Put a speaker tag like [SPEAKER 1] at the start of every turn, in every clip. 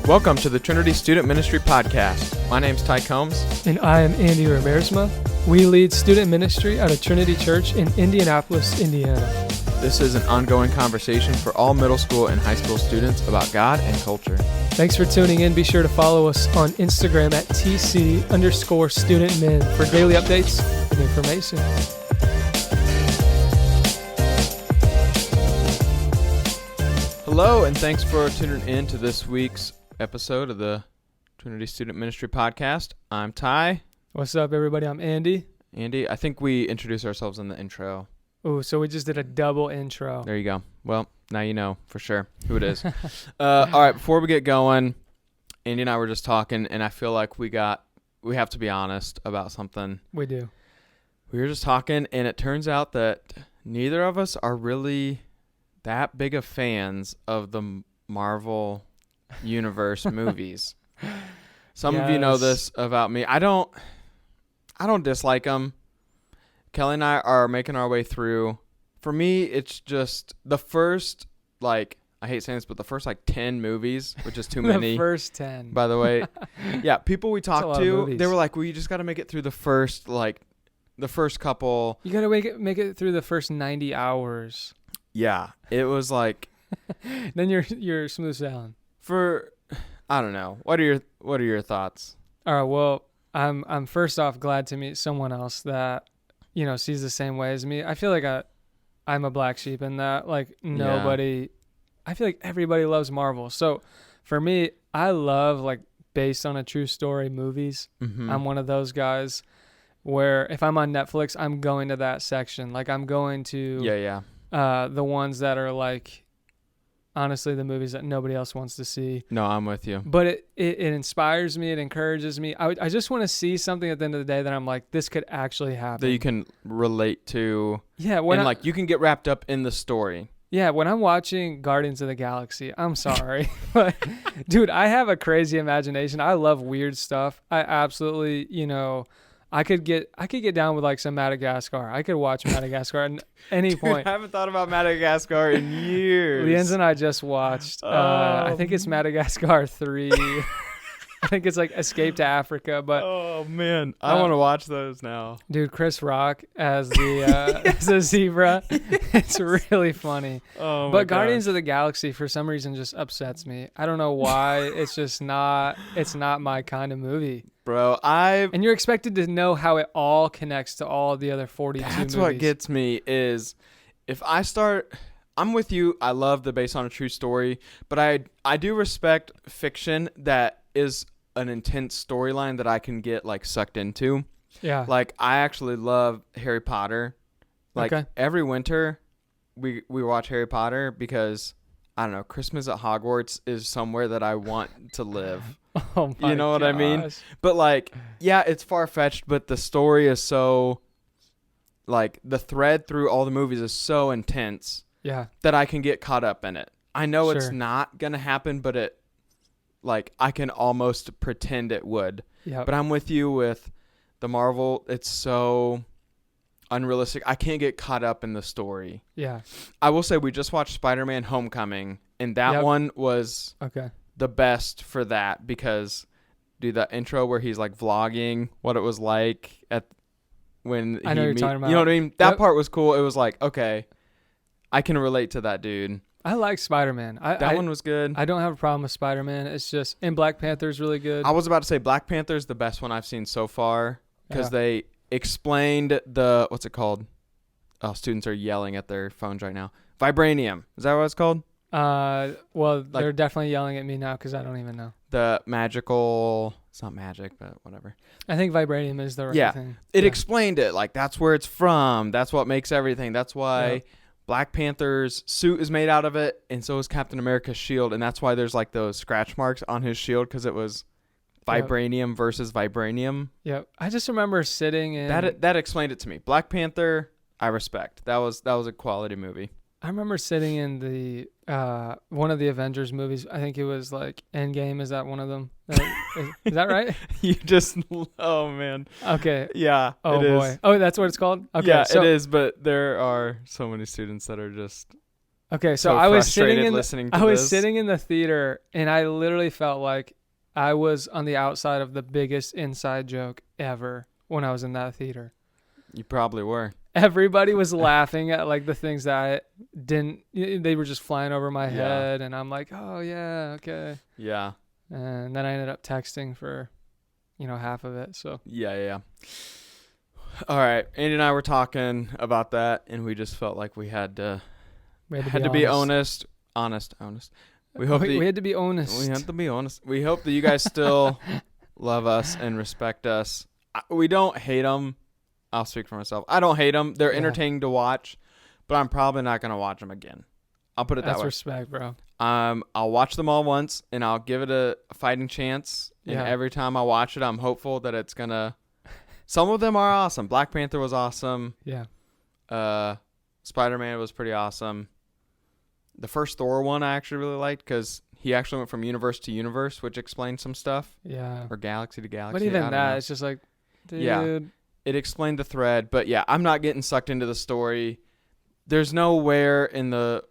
[SPEAKER 1] Welcome to the Trinity Student Ministry Podcast. My name's Ty Combs.
[SPEAKER 2] And I am Andy Ramersma. We lead student ministry at a Trinity Church in Indianapolis, Indiana.
[SPEAKER 1] This is an ongoing conversation for all middle school and high school students about God and culture.
[SPEAKER 2] Thanks for tuning in. Be sure to follow us on Instagram at TC_studentmen for daily updates and information.
[SPEAKER 1] Hello, and thanks for tuning in to this week's episode of the Trinity Student Ministry Podcast. I'm Ty.
[SPEAKER 2] What's up, everybody? I'm Andy.
[SPEAKER 1] Andy, I think we introduced ourselves in the intro.
[SPEAKER 2] Oh, so we just did a double intro.
[SPEAKER 1] There you go. Well, now you know for sure who it is. All right, before we get going, Andy and I were just talking, and I feel like we have to be honest about something.
[SPEAKER 2] We do.
[SPEAKER 1] We were just talking, and it turns out that neither of us are really that big of fans of the Marvel Universe movies. Some of you know this about me. I don't dislike them. Kelly and I are making our way through. For me, it's just the first, I hate saying this, but the first 10 movies, which is too many.
[SPEAKER 2] The first 10.
[SPEAKER 1] By the way. Yeah, people we talked to, they were like, well, you just got to make it through the first couple.
[SPEAKER 2] You got to make it through the first 90 hours.
[SPEAKER 1] Yeah, it was like.
[SPEAKER 2] Then you're smooth sailing.
[SPEAKER 1] I don't know. What are your thoughts?
[SPEAKER 2] All right. Well, I'm first off glad to meet someone else that sees the same way as me. I feel like I'm a black sheep in that. Nobody. I feel like everybody loves Marvel. So for me, I love based on a true story movies.
[SPEAKER 1] Mm-hmm.
[SPEAKER 2] I'm one of those guys where if I'm on Netflix, I'm going to that section. I'm going to the ones that are honestly the movies that nobody else wants to see.
[SPEAKER 1] No, I'm with you.
[SPEAKER 2] But it inspires me. It encourages me. I just want to see something at the end of the day that I'm like, this could actually happen.
[SPEAKER 1] That you can relate to.
[SPEAKER 2] Yeah.
[SPEAKER 1] You can get wrapped up in the story.
[SPEAKER 2] Yeah. When I'm watching Guardians of the Galaxy, I'm sorry. But dude, I have a crazy imagination. I love weird stuff. I absolutely, I could get down with some Madagascar. I could watch Madagascar at any point.
[SPEAKER 1] I haven't thought about Madagascar in years.
[SPEAKER 2] Lienz and I just watched. I think it's Madagascar 3. I think it's Escape to Africa. But
[SPEAKER 1] oh man, I want to watch those now.
[SPEAKER 2] Dude, Chris Rock as the as a zebra. It's really funny.
[SPEAKER 1] Oh my
[SPEAKER 2] But Guardians of the Galaxy for some reason just upsets me. I don't know why. It's just not. It's not my kind of movie.
[SPEAKER 1] Bro,
[SPEAKER 2] and you're expected to know how it all connects to all the other 42
[SPEAKER 1] That's
[SPEAKER 2] movies.
[SPEAKER 1] what gets me is if I start, I'm with you. I love the based on a true story, but I do respect fiction that is an intense storyline that I can get sucked into.
[SPEAKER 2] Yeah.
[SPEAKER 1] I actually love Harry Potter. Every winter we watch Harry Potter because I don't know, Christmas at Hogwarts is somewhere that I want to live.
[SPEAKER 2] Oh my
[SPEAKER 1] You know what
[SPEAKER 2] gosh.
[SPEAKER 1] I mean? But it's far-fetched, but the story is so the thread through all the movies is so intense.
[SPEAKER 2] Yeah.
[SPEAKER 1] That I can get caught up in it. I know
[SPEAKER 2] Sure.
[SPEAKER 1] it's not going to happen, but it I can almost pretend it would.
[SPEAKER 2] Yeah.
[SPEAKER 1] But I'm with you with the Marvel. It's so unrealistic. I can't get caught up in the story.
[SPEAKER 2] Yeah.
[SPEAKER 1] I will say we just watched Spider-Man Homecoming, and that one was the best for that because, dude, that intro where he's vlogging what it was like when
[SPEAKER 2] I know you're talking about.
[SPEAKER 1] You know what I mean? That part was cool. It was okay, I can relate to that dude.
[SPEAKER 2] I like Spider-Man.
[SPEAKER 1] That one was good.
[SPEAKER 2] I don't have a problem with Spider-Man. It's just, and Black Panther's really good.
[SPEAKER 1] I was about to say Black Panther's the best one I've seen so far because they explained what's it called? Oh, students are yelling at their phones right now. Vibranium. Is that what it's called?
[SPEAKER 2] Well, they're definitely yelling at me now because I don't even know.
[SPEAKER 1] The magical, it's not magic, but whatever.
[SPEAKER 2] I think vibranium is the right thing.
[SPEAKER 1] It explained it. That's where it's from. That's what makes everything. That's why Black Panther's suit is made out of it, and so is Captain America's shield, and that's why there's those scratch marks on his shield because it was vibranium versus vibranium.
[SPEAKER 2] Yep. I just remember sitting in
[SPEAKER 1] that explained it to me. Black Panther, I respect. That was a quality movie.
[SPEAKER 2] I remember sitting in the one of the Avengers movies. I think it was Endgame. Is that one of them? Is that right?
[SPEAKER 1] You just oh man.
[SPEAKER 2] Okay.
[SPEAKER 1] Yeah.
[SPEAKER 2] Oh
[SPEAKER 1] it
[SPEAKER 2] boy.
[SPEAKER 1] Is.
[SPEAKER 2] Oh, that's what it's called. Okay.
[SPEAKER 1] Yeah, it is. But there are so many students that are just
[SPEAKER 2] Okay, so I was sitting in
[SPEAKER 1] listening to
[SPEAKER 2] I was
[SPEAKER 1] this.
[SPEAKER 2] sitting in the theater, and I literally felt like I was on the outside of the biggest inside joke ever when I was in that theater.
[SPEAKER 1] You probably were.
[SPEAKER 2] Everybody was laughing at like the things that I didn't. They were just flying over my head, and I'm like, oh yeah, okay.
[SPEAKER 1] Yeah.
[SPEAKER 2] And then I ended up texting for, half of it. So
[SPEAKER 1] Yeah. All right. Andy and I were talking about that, and we just felt like we had to be honest. We hope
[SPEAKER 2] we had to be honest.
[SPEAKER 1] We have to be honest. We hope that you guys still love us and respect us. We don't hate them. I'll speak for myself. I don't hate them. They're entertaining to watch, but I'm probably not going to watch them again. I'll put it that way.
[SPEAKER 2] That's respect, bro.
[SPEAKER 1] I'll watch them all once, and I'll give it a fighting chance. And every time I watch it, I'm hopeful that it's going to... Some of them are awesome. Black Panther was awesome.
[SPEAKER 2] Yeah.
[SPEAKER 1] Spider-Man was pretty awesome. The first Thor one I actually really liked because he actually went from universe to universe, which explained some stuff.
[SPEAKER 2] Yeah.
[SPEAKER 1] Or galaxy to galaxy.
[SPEAKER 2] But even that, it's just like, dude.
[SPEAKER 1] Yeah. It explained the thread, but yeah, I'm not getting sucked into the story. There's nowhere in the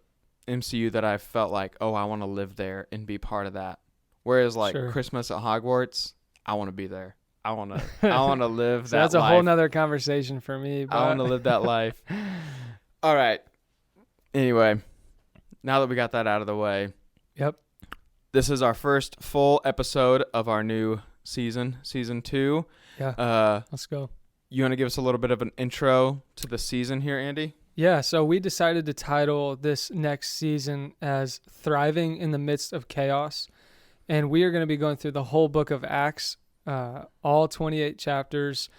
[SPEAKER 1] MCU that I felt like, oh, I want to live there and be part of that. Whereas like Christmas at Hogwarts, I want to be there. I want to live that life.
[SPEAKER 2] That's a whole nother conversation for me. But...
[SPEAKER 1] I want to live that life. All right. Anyway, now that we got that out of the way.
[SPEAKER 2] Yep.
[SPEAKER 1] This is our first full episode of our new season 2.
[SPEAKER 2] Yeah. Let's go.
[SPEAKER 1] You want to give us a little bit of an intro to the season here, Andy?
[SPEAKER 2] Yeah, so we decided to title this next season as Thriving in the Midst of Chaos. And we are going to be going through the whole book of Acts, all 28 chapters.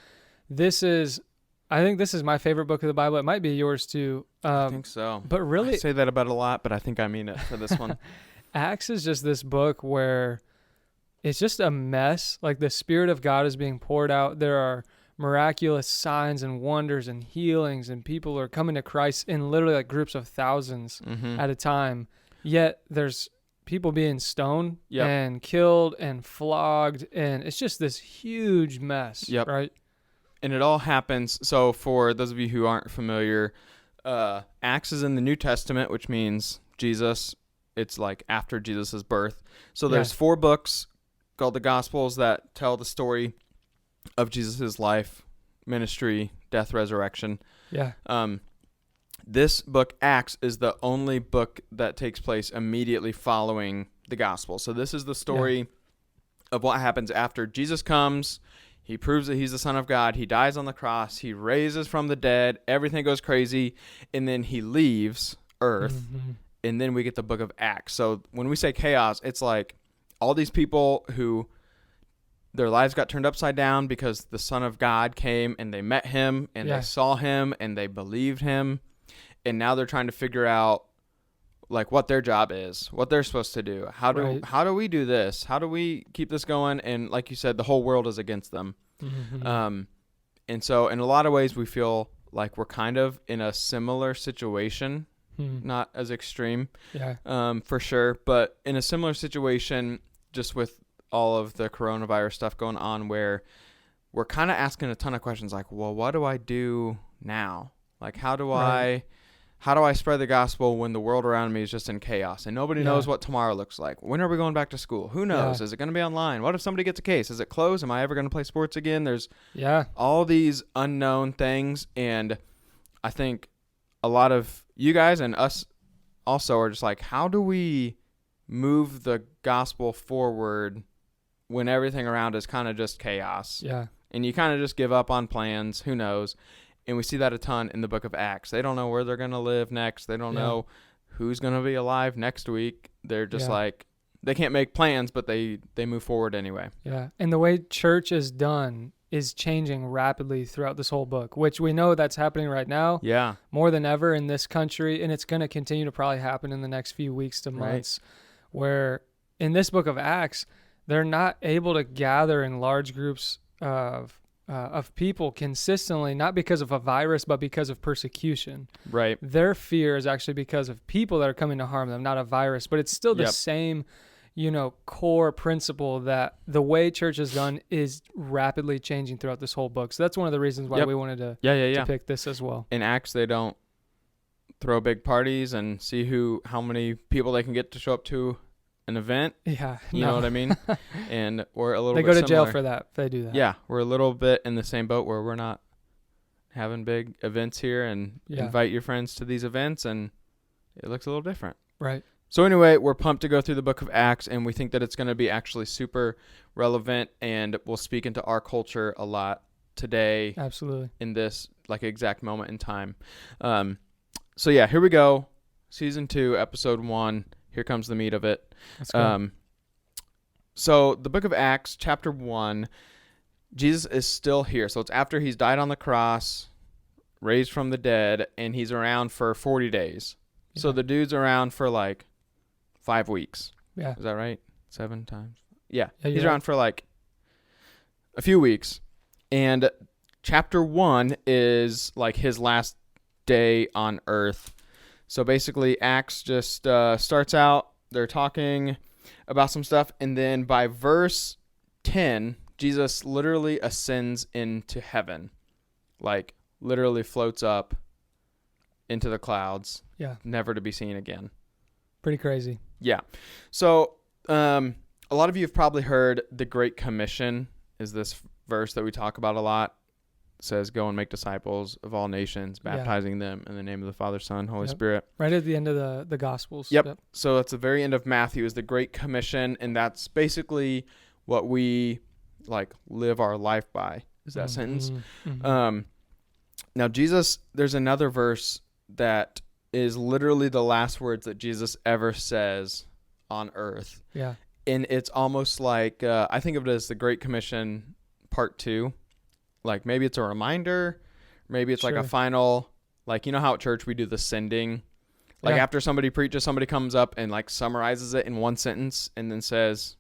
[SPEAKER 2] I think this is my favorite book of the Bible. It might be yours too.
[SPEAKER 1] I think so.
[SPEAKER 2] But really...
[SPEAKER 1] I say that about a lot, but I think I mean it for this one.
[SPEAKER 2] Acts is just this book where it's just a mess. Like the Spirit of God is being poured out. There are miraculous signs and wonders and healings, and people are coming to Christ in literally like groups of thousands at a time. Yet there's people being stoned and killed and flogged, and it's just this huge mess, right?
[SPEAKER 1] And it all happens. So for those of you who aren't familiar, Acts is in the New Testament, which means Jesus. It's like after Jesus' birth. So there's 4 books called the Gospels that tell the story of Jesus' life, ministry, death, resurrection.
[SPEAKER 2] Yeah.
[SPEAKER 1] This book, Acts, is the only book that takes place immediately following the gospel. So this is the story of what happens after Jesus comes. He proves that he's the Son of God. He dies on the cross. He raises from the dead. Everything goes crazy. And then he leaves Earth. And then we get the book of Acts. So when we say chaos, it's like all these people who... their lives got turned upside down because the Son of God came and they met him and they saw him and they believed him. And now they're trying to figure out like what their job is, what they're supposed to do. How do we do this? How do we keep this going? And like you said, the whole world is against them. And so in a lot of ways, we feel like we're kind of in a similar situation, not as extreme, for sure, but in a similar situation just with all of the coronavirus stuff going on where we're kind of asking a ton of questions like, well, what do I do now? Like, how do I spread the gospel when the world around me is just in chaos and nobody knows what tomorrow looks like? When are we going back to school? Who knows? Is it going to be online? What if somebody gets a case? Is it closed? Am I ever going to play sports again? There's all these unknown things. And I think a lot of you guys and us also are just like, how do we move the gospel forward when everything around is kind of just chaos? And you kind of just give up on plans. Who knows? And we see that a ton in the book of Acts. They don't know where they're going to live next. They don't know who's going to be alive next week. They're just like, they can't make plans, but they move forward anyway.
[SPEAKER 2] Yeah. And the way church is done is changing rapidly throughout this whole book, which we know that's happening right now.
[SPEAKER 1] Yeah.
[SPEAKER 2] More than ever in this country. And it's going to continue to probably happen in the next few weeks to months, where in this book of Acts, they're not able to gather in large groups of people consistently, not because of a virus, but because of persecution.
[SPEAKER 1] Right.
[SPEAKER 2] Their fear is actually because of people that are coming to harm them, not a virus. But it's still the same, core principle that the way church is done is rapidly changing throughout this whole book. So that's one of the reasons why we wanted to pick this as well.
[SPEAKER 1] In Acts, they don't throw big parties and see how many people they can get to show up to an event.
[SPEAKER 2] Yeah.
[SPEAKER 1] You know what I mean? And we're a little
[SPEAKER 2] They
[SPEAKER 1] bit
[SPEAKER 2] go to jail
[SPEAKER 1] similar.
[SPEAKER 2] for that if they do that.
[SPEAKER 1] Yeah, we're a little bit in the same boat where we're not having big events here and invite your friends to these events, and it looks a little different.
[SPEAKER 2] Right.
[SPEAKER 1] So anyway, we're pumped to go through the book of Acts, and we think that it's going to be actually super relevant and will speak into our culture a lot today.
[SPEAKER 2] Absolutely.
[SPEAKER 1] In this like exact moment in time. So yeah, here we go. Season 2, episode 1. Here comes the meat of it.
[SPEAKER 2] Let's go.
[SPEAKER 1] So the book of Acts, chapter 1, Jesus is still here. So it's after he's died on the cross, raised from the dead, and he's around for 40 days. Yeah. So the dude's around for like 5 weeks.
[SPEAKER 2] Yeah.
[SPEAKER 1] Is that right? 7 times? Yeah.
[SPEAKER 2] He's
[SPEAKER 1] around for like a few weeks. And chapter 1 is like his last day on earth. So basically, Acts just starts out, they're talking about some stuff, and then by verse 10, Jesus literally ascends into heaven. Like, literally floats up into the clouds.
[SPEAKER 2] Yeah.
[SPEAKER 1] Never to be seen again.
[SPEAKER 2] Pretty crazy.
[SPEAKER 1] Yeah. So, a lot of you have probably heard the Great Commission is this verse that we talk about a lot. It says, go and make disciples of all nations, baptizing them in the name of the Father, Son, Holy Spirit.
[SPEAKER 2] Right at the end of the Gospels.
[SPEAKER 1] Yep. So it's the very end of Matthew is the Great Commission, and that's basically what we like live our life by, is that sentence. Mm-hmm. Now, Jesus, there's another verse that is literally the last words that Jesus ever says on earth.
[SPEAKER 2] Yeah.
[SPEAKER 1] And it's almost like, I think of it as the Great Commission part 2. Like maybe it's a reminder, maybe it's like a final, like, you know how at church we do the sending, like after somebody preaches, somebody comes up and like summarizes it in one sentence and then says,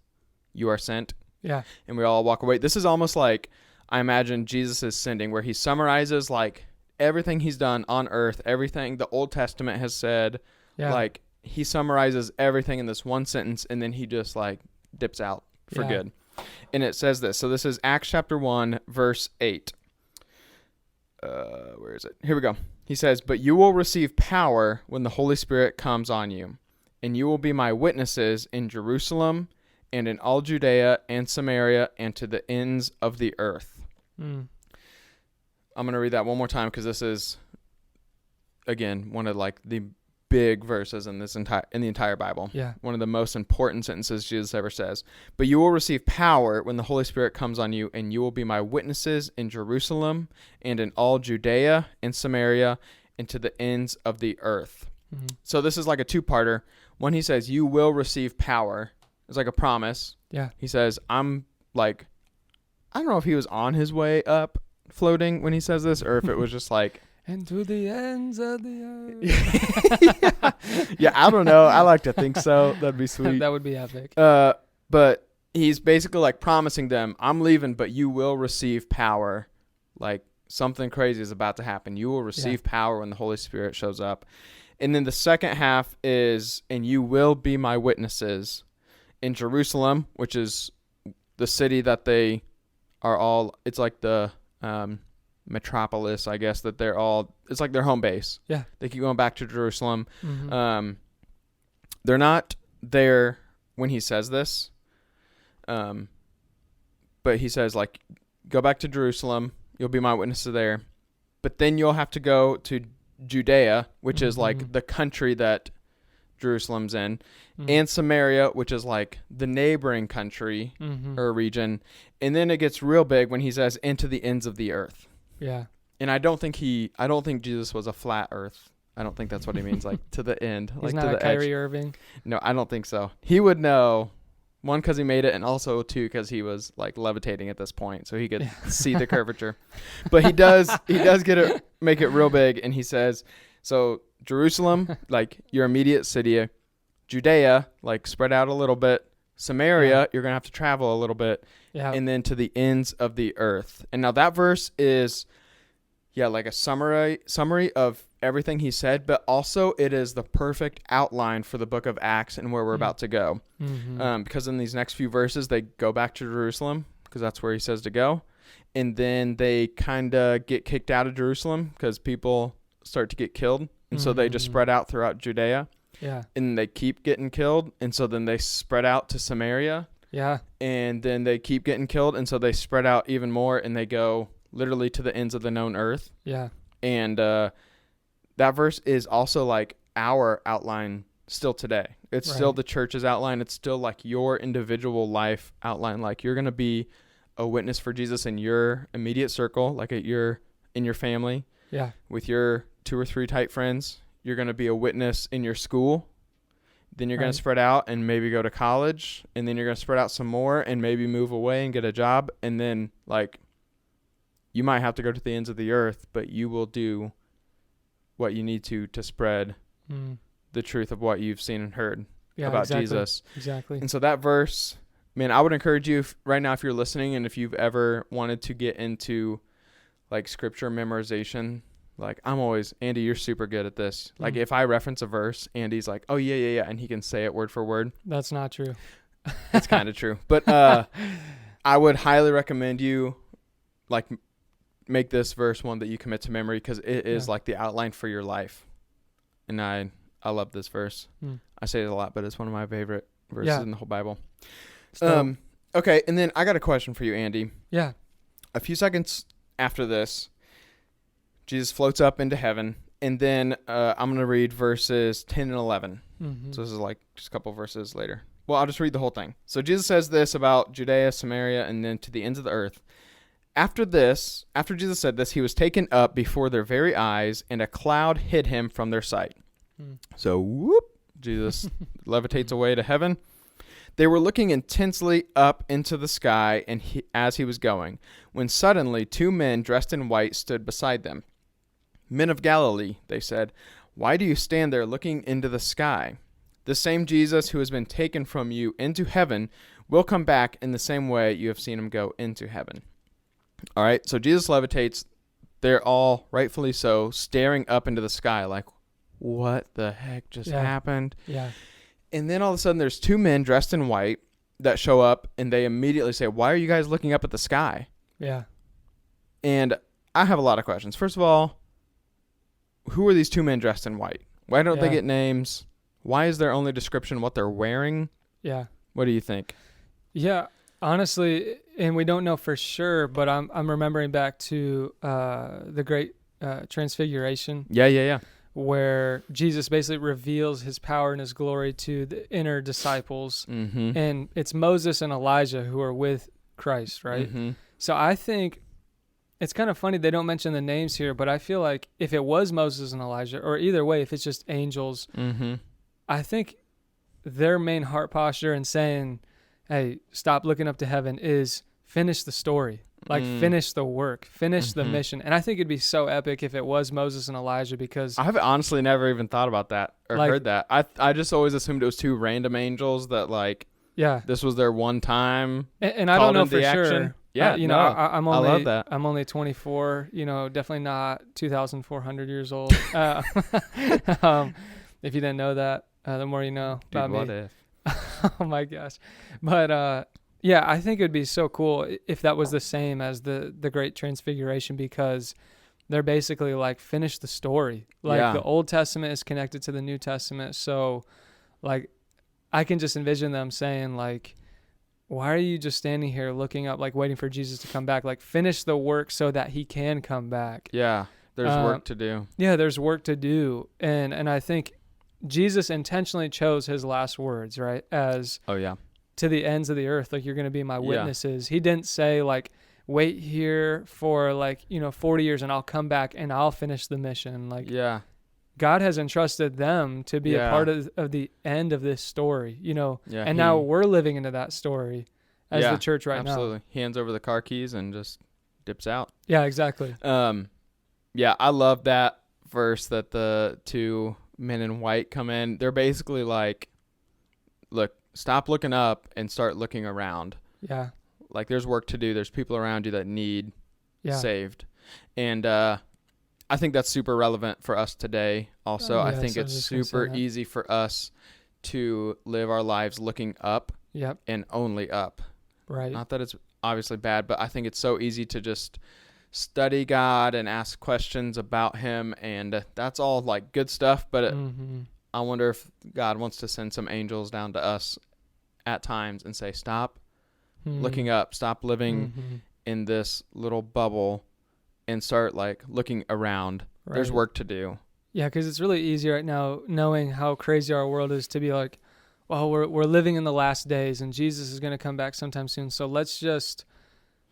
[SPEAKER 1] you are sent.
[SPEAKER 2] Yeah.
[SPEAKER 1] And we all walk away. This is almost like, I imagine Jesus is sending, where he summarizes like everything he's done on earth, everything the Old Testament has said, like he summarizes everything in this one sentence, and then he just like dips out for good. And it says this. So this is Acts chapter 1, verse 8. Where is it? Here we go. He says, but you will receive power when the Holy Spirit comes on you, and you will be my witnesses in Jerusalem and in all Judea and Samaria and to the ends of the earth. I'm going to read that one more time because this is, again, one of like the big verses in the entire Bible.
[SPEAKER 2] Yeah.
[SPEAKER 1] One of the most important sentences Jesus ever says. But you will receive power when the Holy Spirit comes on you, and you will be my witnesses in Jerusalem and in all Judea and Samaria and to the ends of the earth. Mm-hmm. So this is like a two-parter. When he says you will receive power, it's like a promise.
[SPEAKER 2] Yeah.
[SPEAKER 1] He says, I'm like, I don't know if he was on his way up floating when he says this, or if it was just like,
[SPEAKER 2] and to the ends of the
[SPEAKER 1] earth. Yeah, I don't know. I like to think so. That'd be sweet.
[SPEAKER 2] That would be epic.
[SPEAKER 1] But he's basically like promising them, I'm leaving, but you will receive power. Like something crazy is about to happen. You will receive power when the Holy Spirit shows up. And then the second half is, and you will be my witnesses in Jerusalem, which is the city that they are all, it's like the metropolis, I guess, that they're all, it's like their home base.
[SPEAKER 2] Yeah.
[SPEAKER 1] They keep going back to Jerusalem. Mm-hmm. They're not there when he says this. But he says, like, go back to Jerusalem. You'll be my witnesses there. But then you'll have to go to Judea, which is like the country that Jerusalem's in, and Samaria, which is like the neighboring country or region. And then it gets real big when he says, into the ends of the earth.
[SPEAKER 2] Yeah.
[SPEAKER 1] And I don't think Jesus was a flat earth. I don't think that's what he means, like to the end.
[SPEAKER 2] He's
[SPEAKER 1] like
[SPEAKER 2] not
[SPEAKER 1] to
[SPEAKER 2] a
[SPEAKER 1] the
[SPEAKER 2] Kyrie
[SPEAKER 1] edge.
[SPEAKER 2] Irving.
[SPEAKER 1] No, I don't think so. He would know, one, because he made it, and also, two, because he was like levitating at this point, so he could see the curvature. But he does make it real big, and he says, so Jerusalem, like your immediate city, Judea, like spread out a little bit, Samaria, you're going to have to travel a little bit, and then to the ends of the earth. And now that verse is, like a summary of everything he said, but also it is the perfect outline for the book of Acts and where we're about to go. Because in these next few verses, they go back to Jerusalem because that's where he says to go. And then they kind of get kicked out of Jerusalem because people start to get killed And so they just
[SPEAKER 2] Mm.
[SPEAKER 1] spread out throughout Judea,
[SPEAKER 2] Yeah.
[SPEAKER 1] and they keep getting killed. And so then they spread out to Samaria,
[SPEAKER 2] Yeah.
[SPEAKER 1] and then they keep getting killed. And so they spread out even more, and they go literally to the ends of the known earth.
[SPEAKER 2] Yeah.
[SPEAKER 1] And that verse is also like our outline still today. It's still
[SPEAKER 2] Right.
[SPEAKER 1] the church's outline. It's still like your individual life outline. Like you're going to be a witness for Jesus in your immediate circle, like in your family,
[SPEAKER 2] Yeah.
[SPEAKER 1] with your 2 or 3 tight friends. You're going to be a witness in your school. Then you're going
[SPEAKER 2] Right.
[SPEAKER 1] to spread out and maybe go to college, and then you're going to spread out some more and maybe move away and get a job. And then like you might have to go to the ends of the earth, but you will do what you need to spread
[SPEAKER 2] Mm.
[SPEAKER 1] the truth of what you've seen and heard
[SPEAKER 2] Yeah.
[SPEAKER 1] about
[SPEAKER 2] exactly.
[SPEAKER 1] Jesus.
[SPEAKER 2] Exactly.
[SPEAKER 1] And so that verse, man, I would encourage you right now, if you're listening and if you've ever wanted to get into like scripture memorization, like I'm always, Andy, you're super good at this. Like
[SPEAKER 2] Mm.
[SPEAKER 1] if I reference a verse, Andy's like, oh yeah. And he can say it word for word.
[SPEAKER 2] That's not true.
[SPEAKER 1] It's kind of true. But I would highly recommend you like make this verse one that you commit to memory, because it is
[SPEAKER 2] Yeah.
[SPEAKER 1] like the outline for your life. And I love this verse.
[SPEAKER 2] Mm.
[SPEAKER 1] I say it a lot, but it's one of my favorite verses
[SPEAKER 2] Yeah.
[SPEAKER 1] in the whole Bible.
[SPEAKER 2] So,
[SPEAKER 1] Okay, and then I got a question for you, Andy.
[SPEAKER 2] yeah.
[SPEAKER 1] A few seconds after this, Jesus floats up into heaven, and then I'm going to read verses 10 and 11.
[SPEAKER 2] Mm-hmm.
[SPEAKER 1] So this is like just a couple verses later. Well, I'll just read the whole thing. So Jesus says this about Judea, Samaria, and then to the ends of the earth. After Jesus said this, he was taken up before their very eyes, and a cloud hid him from their sight.
[SPEAKER 2] Mm.
[SPEAKER 1] So, whoop, Jesus levitates away to heaven. They were looking intensely up into the sky as he was going, when suddenly 2 men dressed in white stood beside them. Men of Galilee, they said, why do you stand there looking into the sky? The same Jesus who has been taken from you into heaven will come back in the same way you have seen him go into heaven. All right, so Jesus levitates. They're all, rightfully so, staring up into the sky like, what the heck just happened?
[SPEAKER 2] Yeah.
[SPEAKER 1] And then all of a sudden there's 2 men dressed in white that show up, and they immediately say, why are you guys looking up at the sky?
[SPEAKER 2] Yeah.
[SPEAKER 1] And I have a lot of questions. First of all, who are these 2 men dressed in white? Why don't they
[SPEAKER 2] Yeah.
[SPEAKER 1] get names? Why is their only description what they're wearing?
[SPEAKER 2] Yeah.
[SPEAKER 1] What do you think?
[SPEAKER 2] Yeah. Honestly, and we don't know for sure, but I'm remembering back to the Great Transfiguration,
[SPEAKER 1] Yeah.
[SPEAKER 2] where Jesus basically reveals his power and his glory to the inner disciples,
[SPEAKER 1] Mm-hmm.
[SPEAKER 2] and it's Moses and Elijah who are with Christ, right?
[SPEAKER 1] Mm-hmm.
[SPEAKER 2] So I think it's kind of funny they don't mention the names here, but I feel like if it was Moses and Elijah, or either way, if it's just angels,
[SPEAKER 1] Mm-hmm.
[SPEAKER 2] I think their main heart posture in saying, hey, stop looking up to heaven is finish the story. Like finish the work, finish the
[SPEAKER 1] Mhm.
[SPEAKER 2] mission. And I think it'd be so epic if it was Moses and Elijah, because
[SPEAKER 1] I've honestly never even thought about that or
[SPEAKER 2] Like-
[SPEAKER 1] heard that. I just always assumed it was 2 random angels that like
[SPEAKER 2] yeah.
[SPEAKER 1] this was their one time.
[SPEAKER 2] And I
[SPEAKER 1] Called
[SPEAKER 2] don't know
[SPEAKER 1] into
[SPEAKER 2] for
[SPEAKER 1] action.
[SPEAKER 2] sure.
[SPEAKER 1] Yeah,
[SPEAKER 2] you know,
[SPEAKER 1] no,
[SPEAKER 2] I'm
[SPEAKER 1] I
[SPEAKER 2] only
[SPEAKER 1] love that.
[SPEAKER 2] I'm only 24. You know, definitely not 2,400 years old. If you didn't know that, the more you know
[SPEAKER 1] Dude,
[SPEAKER 2] about
[SPEAKER 1] what
[SPEAKER 2] me.
[SPEAKER 1] if?
[SPEAKER 2] Oh my gosh. But yeah, I think it'd be so cool if that was the same as the Great Transfiguration, because they're basically like finish the story. Like
[SPEAKER 1] Yeah.
[SPEAKER 2] the Old Testament is connected to the New Testament. So like I can just envision them saying like, why are you just standing here looking up, like waiting for Jesus to come back? Like finish the work so that he can come back.
[SPEAKER 1] Yeah, there's work to do.
[SPEAKER 2] Yeah, there's work to do. And I think Jesus intentionally chose his last words, right? As
[SPEAKER 1] Oh yeah.
[SPEAKER 2] to the ends of the earth, like you're going to be my
[SPEAKER 1] Yeah.
[SPEAKER 2] witnesses. He didn't say like, wait here for 40 years and I'll come back and I'll finish the mission. Like
[SPEAKER 1] Yeah.
[SPEAKER 2] God has entrusted them to be
[SPEAKER 1] Yeah.
[SPEAKER 2] a part of the end of this story,
[SPEAKER 1] Yeah.
[SPEAKER 2] and now we're living into that story as
[SPEAKER 1] Yeah,
[SPEAKER 2] the church right
[SPEAKER 1] absolutely.
[SPEAKER 2] now.
[SPEAKER 1] He hands over the car keys and just dips out.
[SPEAKER 2] Yeah, exactly.
[SPEAKER 1] Yeah, I love that verse that the 2 men in white come in. They're basically like, look, stop looking up and start looking around.
[SPEAKER 2] Yeah.
[SPEAKER 1] Like there's work to do. There's people around you that need
[SPEAKER 2] Yeah.
[SPEAKER 1] saved. And I think that's super relevant for us today also. I
[SPEAKER 2] Yes,
[SPEAKER 1] think
[SPEAKER 2] I
[SPEAKER 1] it's
[SPEAKER 2] was just gonna say
[SPEAKER 1] super
[SPEAKER 2] that.
[SPEAKER 1] easy for us to live our lives looking up
[SPEAKER 2] Yep.
[SPEAKER 1] and only up.
[SPEAKER 2] Right.
[SPEAKER 1] Not that it's obviously bad, but I think it's so easy to just study God and ask questions about him, and that's all like good stuff, but I wonder if God wants to send some angels down to us at times and say, stop looking up, stop living in this little bubble, and start like looking around.
[SPEAKER 2] Right.
[SPEAKER 1] There's work to do.
[SPEAKER 2] Yeah, because it's really easy right now, knowing how crazy our world is, to be like, well, we're living in the last days and Jesus is going to come back sometime soon, so let's just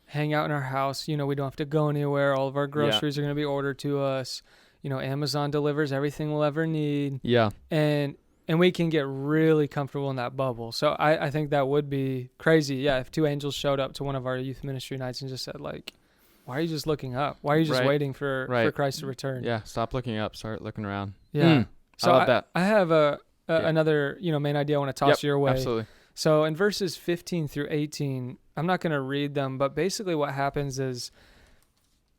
[SPEAKER 2] hang out in our house. We don't have to go anywhere. All of our groceries are going to be ordered to us. Amazon delivers everything we'll ever need.
[SPEAKER 1] Yeah.
[SPEAKER 2] And we can get really comfortable in that bubble. So I think that would be crazy. Yeah, if two angels showed up to one of our youth ministry nights and just said, like, why are you just looking up? Why are you just waiting for Christ to return?
[SPEAKER 1] Yeah, stop looking up. Start looking around.
[SPEAKER 2] Yeah. So
[SPEAKER 1] I love that.
[SPEAKER 2] I have another main idea I want to toss your way.
[SPEAKER 1] Absolutely.
[SPEAKER 2] So in verses 15 through 18, I'm not going to read them, but basically what happens is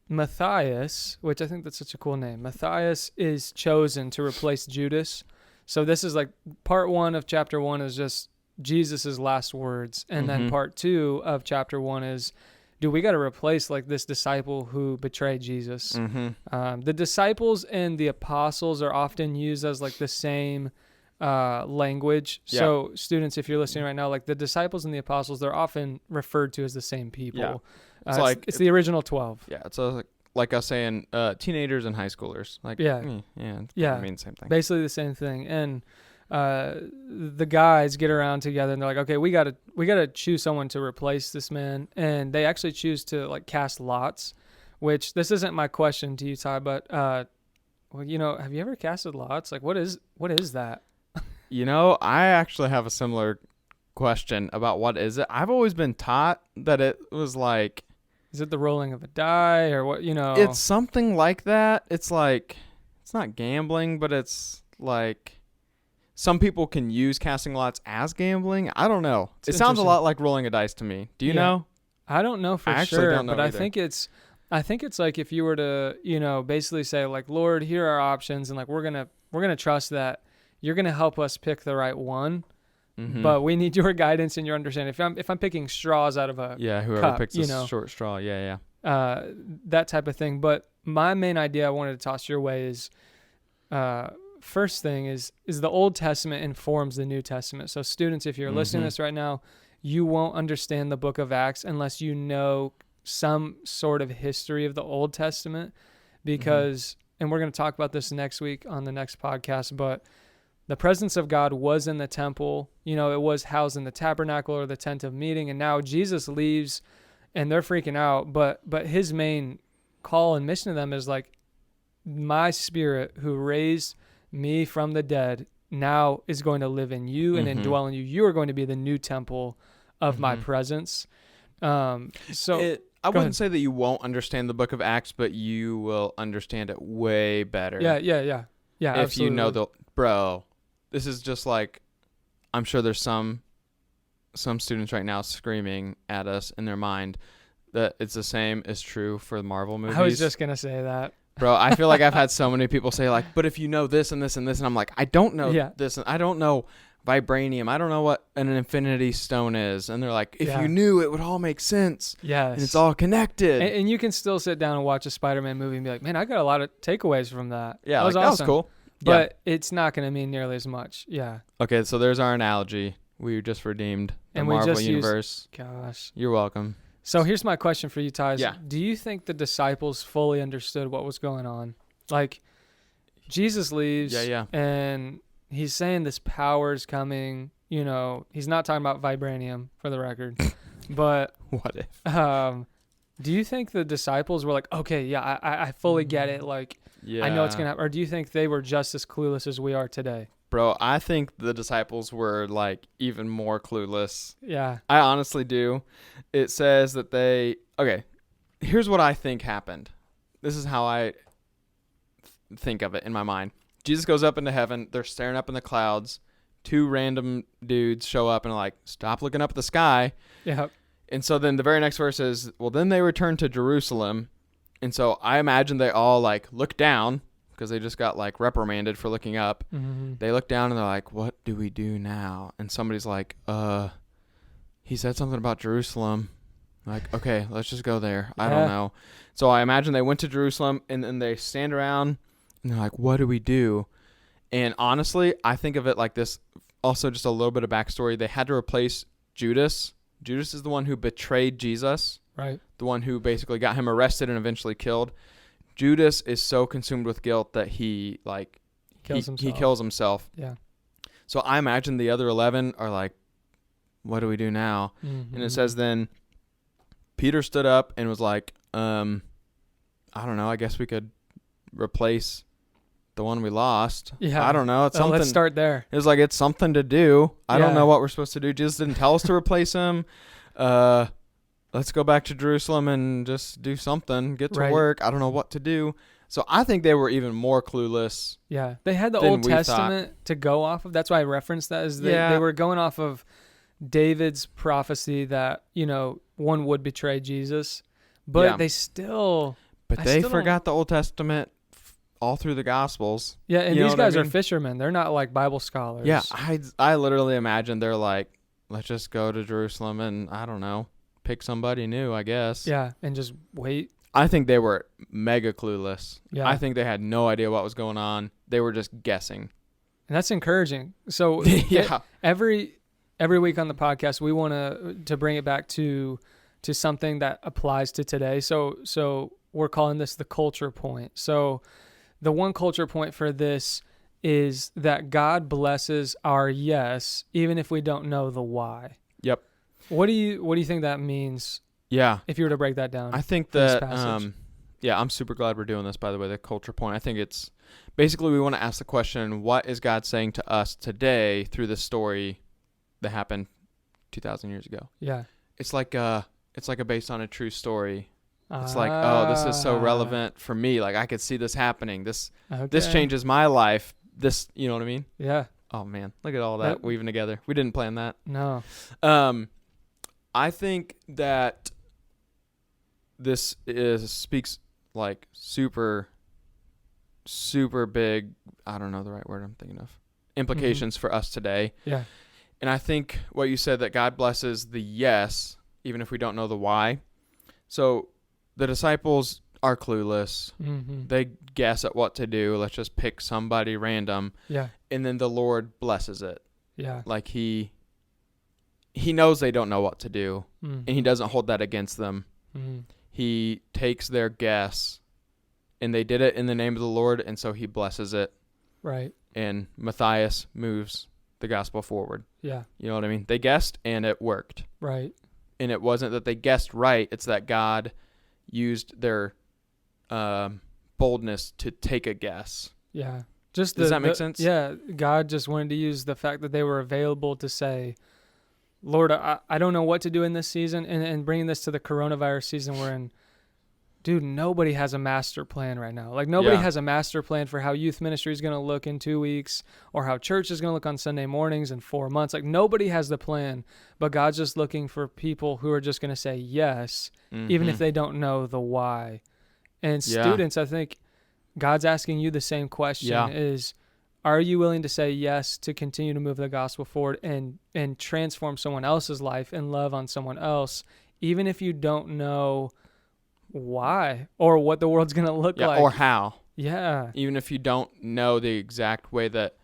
[SPEAKER 2] Matthias, which I think that's such a cool name, Matthias is chosen to replace Judas. So this is like part 1 of chapter 1 is just Jesus's last words. And then part 2 of chapter 1 is, we got to replace like this disciple who betrayed Jesus. The disciples and the apostles are often used as like the same language. Yeah. So students, if you're listening right now, like the disciples and the apostles, they're often referred to as the same people. Yeah. It's the original 12.
[SPEAKER 1] Yeah. It's like us saying teenagers and high schoolers. Like,
[SPEAKER 2] yeah.
[SPEAKER 1] I mean the same thing.
[SPEAKER 2] Basically the same thing. And the guys get around together and they're like, okay, we gotta choose someone to replace this man. And they actually choose to like cast lots, which this isn't my question to you, Ty, but have you ever casted lots? Like, what is that?
[SPEAKER 1] I actually have a similar question about what is it. I've always been taught that it was like,
[SPEAKER 2] is it the rolling of a die or what?
[SPEAKER 1] It's something like that. It's like, it's not gambling, but it's like some people can use casting lots as gambling. I don't know. It sounds a lot like rolling a dice to me. Do you know?
[SPEAKER 2] I don't know for sure, don't know but either. I think it's like if you were to, basically say like, Lord, here are our options, and like we're gonna trust that you're gonna help us pick the right one. But we need your guidance and your understanding. If I'm picking straws out of a
[SPEAKER 1] whoever
[SPEAKER 2] cup,
[SPEAKER 1] picks a short straw,
[SPEAKER 2] that type of thing. But my main idea I wanted to toss your way is, first thing is the Old Testament informs the New Testament. So students, if you're listening to this right now, you won't understand the book of Acts unless you know some sort of history of the Old Testament, because, and we're going to talk about this next week on the next podcast, but the presence of God was in the temple. It was housed in the tabernacle or the tent of meeting. And now Jesus leaves and they're freaking out. But his main call and mission to them is like, my spirit who raised me from the dead now is going to live in you and indwell in you. You are going to be the new temple of my presence. I wouldn't say that you won't understand the book of Acts, but you will understand it way better. Yeah, if absolutely.
[SPEAKER 1] You know bro, this is just like, I'm sure there's some students right now screaming at us in their mind that it's the same is true for the Marvel movies.
[SPEAKER 2] I was just going to say that.
[SPEAKER 1] Bro, I feel like I've had so many people say like, but if you know this and this and this, and I'm like, I don't know this, and I don't know vibranium. I don't know what an infinity stone is. And they're like, if you knew, it would all make sense.
[SPEAKER 2] Yes.
[SPEAKER 1] And it's all connected.
[SPEAKER 2] And you can still sit down and watch a Spider-Man movie and be like, man, I got a lot of takeaways from that.
[SPEAKER 1] Yeah,
[SPEAKER 2] that was
[SPEAKER 1] awesome. That was cool.
[SPEAKER 2] But it's not going to mean nearly as much. Yeah.
[SPEAKER 1] Okay, so there's our analogy. We just redeemed the Marvel universe.
[SPEAKER 2] Gosh.
[SPEAKER 1] You're welcome.
[SPEAKER 2] So here's my question for you, Ty. Do you think the disciples fully understood what was going on? Like, Jesus leaves and he's saying this power is coming. He's not talking about vibranium, for the record. But
[SPEAKER 1] what if?
[SPEAKER 2] Do you think the disciples were like, okay, I fully get it. Like, I know it's going to happen. Or do you think they were just as clueless as we are today?
[SPEAKER 1] Bro, I think the disciples were like even more clueless.
[SPEAKER 2] Yeah.
[SPEAKER 1] I honestly do. It says that okay, here's what I think happened. This is how I think of it in my mind. Jesus goes up into heaven. They're staring up in the clouds. Two random dudes show up and are like, stop looking up at the sky.
[SPEAKER 2] Yeah.
[SPEAKER 1] And so then the very next verse is, well, then they returned to Jerusalem. And so I imagine they all like look down because they just got like reprimanded for looking up. They look down and they're like, what do we do now? And somebody's like, he said something about Jerusalem. Like, okay, let's just go there. I
[SPEAKER 2] Yeah.
[SPEAKER 1] don't know. So I imagine they went to Jerusalem, and then they stand around, and they're like, what do we do? And honestly, I think of it like this. Also, just a little bit of backstory. They had to replace Judas. Judas is the one who betrayed Jesus,
[SPEAKER 2] Right.
[SPEAKER 1] the one who basically got him arrested and eventually killed. Judas is so consumed with guilt that he kills himself.
[SPEAKER 2] Yeah.
[SPEAKER 1] So I imagine the other 11 are like, what do we do now?
[SPEAKER 2] Mm-hmm.
[SPEAKER 1] And it says then Peter stood up and was like, I don't know. I guess we could replace the one we lost.
[SPEAKER 2] Yeah.
[SPEAKER 1] I don't know. It's something.
[SPEAKER 2] Let's start there.
[SPEAKER 1] It was like, it's something to do. I don't
[SPEAKER 2] Yeah.
[SPEAKER 1] know what we're supposed to do. Jesus didn't tell us to replace him. Let's go back to Jerusalem and just do something. Get to
[SPEAKER 2] Right.
[SPEAKER 1] work. I don't know what to do. So I think they were even more clueless.
[SPEAKER 2] Yeah. They had the
[SPEAKER 1] Than
[SPEAKER 2] Old
[SPEAKER 1] we thought.
[SPEAKER 2] Testament to go off of. That's why I referenced that. Is they
[SPEAKER 1] Yeah.
[SPEAKER 2] were going off of David's prophecy that, one would betray Jesus. But
[SPEAKER 1] Yeah.
[SPEAKER 2] they still...
[SPEAKER 1] But
[SPEAKER 2] I
[SPEAKER 1] they
[SPEAKER 2] still don't-
[SPEAKER 1] forgot the Old Testament all through the Gospels.
[SPEAKER 2] Yeah, and
[SPEAKER 1] You know
[SPEAKER 2] these
[SPEAKER 1] what I
[SPEAKER 2] guys are
[SPEAKER 1] mean?
[SPEAKER 2] fishermen. They're not like Bible scholars.
[SPEAKER 1] Yeah, I literally imagine they're like, let's just go to Jerusalem and, I don't know, pick somebody new, I guess.
[SPEAKER 2] Yeah, and just wait.
[SPEAKER 1] I think they were mega clueless.
[SPEAKER 2] Yeah.
[SPEAKER 1] I think they had no idea what was going on. They were just guessing.
[SPEAKER 2] And that's encouraging. So
[SPEAKER 1] Yeah.
[SPEAKER 2] every week on the podcast, we want to bring it back to something that applies to today. So we're calling this the culture point. So the one culture point for this is that God blesses our yes, even if we don't know the why.
[SPEAKER 1] Yep.
[SPEAKER 2] What do you think that means
[SPEAKER 1] Yeah.
[SPEAKER 2] if you were to break that down?
[SPEAKER 1] I think
[SPEAKER 2] this
[SPEAKER 1] that,
[SPEAKER 2] passage?
[SPEAKER 1] I'm super glad we're doing this, by the way, the culture point. I think it's basically we want to ask the question, what is God saying to us today through this story that happened 2,000 years ago?
[SPEAKER 2] Yeah.
[SPEAKER 1] It's like a based on a true story. It's like, oh, this is so relevant for me. Like I could see this happening. This
[SPEAKER 2] Okay.
[SPEAKER 1] changes my life. This, you know what I mean?
[SPEAKER 2] Yeah.
[SPEAKER 1] Oh man, look at all that weaving together. We didn't plan that.
[SPEAKER 2] No.
[SPEAKER 1] I think that this speaks like super, super big. I don't know the right word I'm thinking of. Implications for us today.
[SPEAKER 2] Yeah.
[SPEAKER 1] And I think what you said, that God blesses the yes, even if we don't know the why. So the disciples are clueless.
[SPEAKER 2] Mm-hmm.
[SPEAKER 1] They guess at what to do. Let's just pick somebody random.
[SPEAKER 2] Yeah.
[SPEAKER 1] And then the Lord blesses it.
[SPEAKER 2] Yeah.
[SPEAKER 1] Like he knows they don't know what to do,
[SPEAKER 2] Mm-hmm.
[SPEAKER 1] and he doesn't hold that against them.
[SPEAKER 2] Mm-hmm.
[SPEAKER 1] He takes their guess, and they did it in the name of the Lord, and so he blesses it.
[SPEAKER 2] Right.
[SPEAKER 1] And Matthias moves the gospel forward.
[SPEAKER 2] Yeah.
[SPEAKER 1] You know what I mean? They guessed, and it worked.
[SPEAKER 2] Right.
[SPEAKER 1] And it wasn't that they guessed right. It's that God used their boldness to take a guess.
[SPEAKER 2] Yeah.
[SPEAKER 1] Does that make sense?
[SPEAKER 2] Yeah. God just wanted to use the fact that they were available to say, Lord, I don't know what to do in this season. And bringing this to the coronavirus season we're in, dude, nobody has a master plan right now. Like nobody
[SPEAKER 1] Yeah.
[SPEAKER 2] has a master plan for how youth ministry is going to look in 2 weeks or how church is going to look on Sunday mornings in 4 months. Like nobody has the plan, but God's just looking for people who are just going to say yes, even if
[SPEAKER 1] Mhm.
[SPEAKER 2] they don't know the why. And
[SPEAKER 1] Yeah.
[SPEAKER 2] students, I think God's asking you the same question
[SPEAKER 1] Yeah.
[SPEAKER 2] is, are you willing to say yes to continue to move the gospel forward and transform someone else's life and love on someone else, even if you don't know why or what the world's going to look
[SPEAKER 1] Yeah,
[SPEAKER 2] like?
[SPEAKER 1] or how.
[SPEAKER 2] Yeah.
[SPEAKER 1] Even if you don't know the exact way that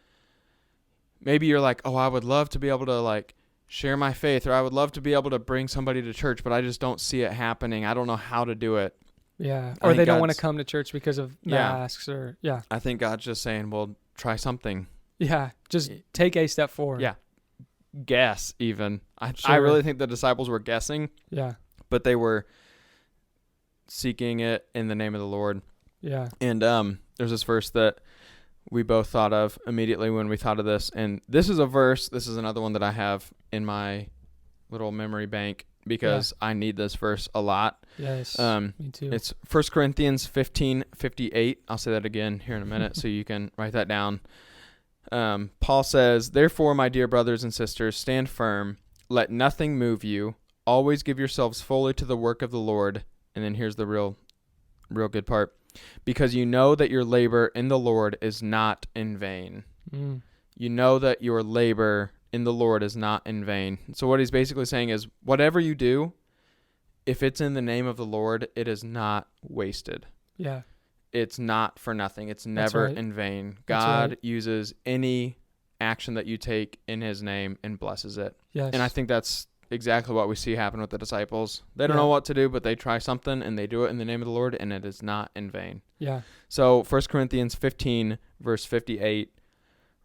[SPEAKER 1] maybe you're like, oh, I would love to be able to like share my faith, or I would love to be able to bring somebody to church, but I just don't see it happening. I don't know how to do it.
[SPEAKER 2] Yeah.
[SPEAKER 1] I
[SPEAKER 2] Or
[SPEAKER 1] think
[SPEAKER 2] they don't want to
[SPEAKER 1] God's-
[SPEAKER 2] come to church because of
[SPEAKER 1] Yeah.
[SPEAKER 2] masks or, yeah.
[SPEAKER 1] I think God's just saying, well, try something.
[SPEAKER 2] Yeah. Just take a step forward.
[SPEAKER 1] Yeah. Guess even. I
[SPEAKER 2] Sure.
[SPEAKER 1] really think the disciples were guessing,
[SPEAKER 2] Yeah.
[SPEAKER 1] but they were seeking it in the name of the Lord.
[SPEAKER 2] Yeah.
[SPEAKER 1] And there's this verse that we both thought of immediately when we thought of this. And this is a verse. This is another one that I have in my little memory bank because I need this verse a lot.
[SPEAKER 2] Yes. Me too.
[SPEAKER 1] It's 1 Corinthians 15:58. I'll say that again here in a minute so you can write that down. Paul says, "Therefore, my dear brothers and sisters, stand firm. Let nothing move you. Always give yourselves fully to the work of the Lord." And then here's the real good part. "Because you know that your labor in the Lord is not in vain." You know that your labor in the Lord is not in vain. So what he's basically saying is whatever you do, if it's in the name of the Lord, it is not wasted.
[SPEAKER 2] Yeah.
[SPEAKER 1] It's not for nothing. It's
[SPEAKER 2] That's
[SPEAKER 1] never
[SPEAKER 2] right.
[SPEAKER 1] in vain.
[SPEAKER 2] That's
[SPEAKER 1] God
[SPEAKER 2] right.
[SPEAKER 1] uses any action that you take in his name and blesses it.
[SPEAKER 2] Yes.
[SPEAKER 1] And I think that's exactly what we see happen with the disciples. They don't
[SPEAKER 2] Yeah.
[SPEAKER 1] know what to do, but they try something and they do it in the name of the Lord, and it is not in vain.
[SPEAKER 2] Yeah.
[SPEAKER 1] So 1 Corinthians 15, verse 58,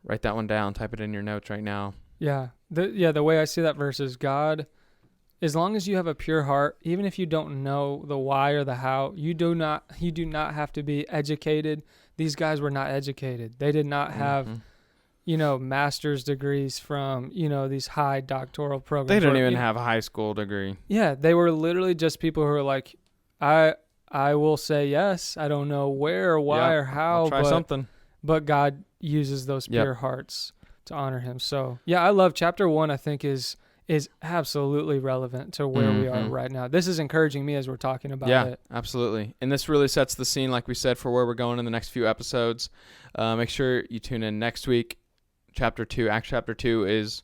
[SPEAKER 1] write that one down. Type it in your notes right now.
[SPEAKER 2] Yeah. The way I see that verse is God, as long as you have a pure heart, even if you don't know the why or the how, you do not have to be educated. These guys were not educated. They did not have, master's degrees from, these high doctoral programs.
[SPEAKER 1] They don't
[SPEAKER 2] where,
[SPEAKER 1] even have a high school degree.
[SPEAKER 2] Yeah, they were literally just people who were like, I will say yes. I don't know where or why or how,
[SPEAKER 1] I'll try something.
[SPEAKER 2] but God uses those pure hearts to honor him. So, yeah, I love chapter 1, I think is absolutely relevant to where we are right now. This is encouraging me as we're talking about it.
[SPEAKER 1] Yeah, absolutely. And this really sets the scene, like we said, for where we're going in the next few episodes. Make sure you tune in next week. Chapter 2, Acts chapter 2 is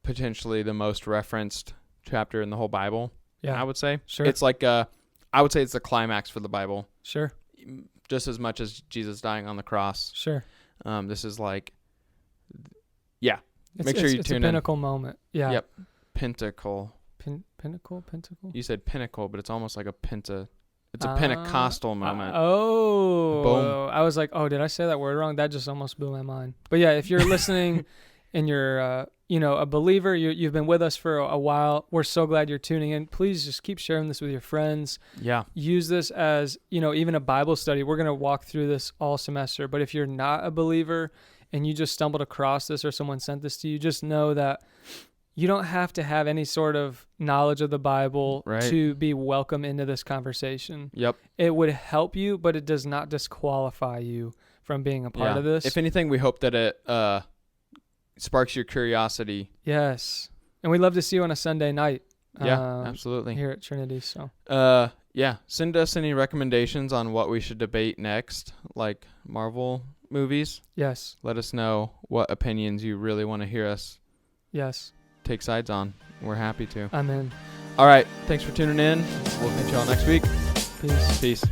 [SPEAKER 1] potentially the most referenced chapter in the whole Bible,
[SPEAKER 2] Yeah,
[SPEAKER 1] I would say.
[SPEAKER 2] sure.
[SPEAKER 1] It's like, I would say it's the climax for the Bible.
[SPEAKER 2] Sure.
[SPEAKER 1] Just as much as Jesus dying on the cross.
[SPEAKER 2] Sure.
[SPEAKER 1] This is like,
[SPEAKER 2] It's,
[SPEAKER 1] Make sure you
[SPEAKER 2] it's
[SPEAKER 1] tune
[SPEAKER 2] a
[SPEAKER 1] in.
[SPEAKER 2] pinnacle moment. Yeah.
[SPEAKER 1] Yep. Pentacle.
[SPEAKER 2] Pinnacle?
[SPEAKER 1] You said pinnacle, but it's almost like a penta. It's a Pentecostal moment.
[SPEAKER 2] Boom. I was like, oh, did I say that word wrong? That just almost blew my mind. But yeah, if you're listening and you're, a believer, you've been with us for a while, we're so glad you're tuning in. Please just keep sharing this with your friends.
[SPEAKER 1] Yeah.
[SPEAKER 2] Use this as, even a Bible study. We're going to walk through this all semester. But if you're not a believer and you just stumbled across this or someone sent this to you, just know that you don't have to have any sort of knowledge of the Bible to be welcome into this conversation.
[SPEAKER 1] Yep.
[SPEAKER 2] It would help you, but it does not disqualify you from being a part of this.
[SPEAKER 1] If anything, we hope that it sparks your curiosity.
[SPEAKER 2] Yes. And we'd love to see you on a Sunday night.
[SPEAKER 1] Yeah, absolutely.
[SPEAKER 2] Here at Trinity. So.
[SPEAKER 1] Send us any recommendations on what we should debate next, like Marvel movies.
[SPEAKER 2] Yes.
[SPEAKER 1] Let us know what opinions you really want to hear us take sides on. We're happy to.
[SPEAKER 2] I'm in.
[SPEAKER 1] All right. Thanks for tuning in. We'll catch y'all next week.
[SPEAKER 2] Peace.
[SPEAKER 1] Peace.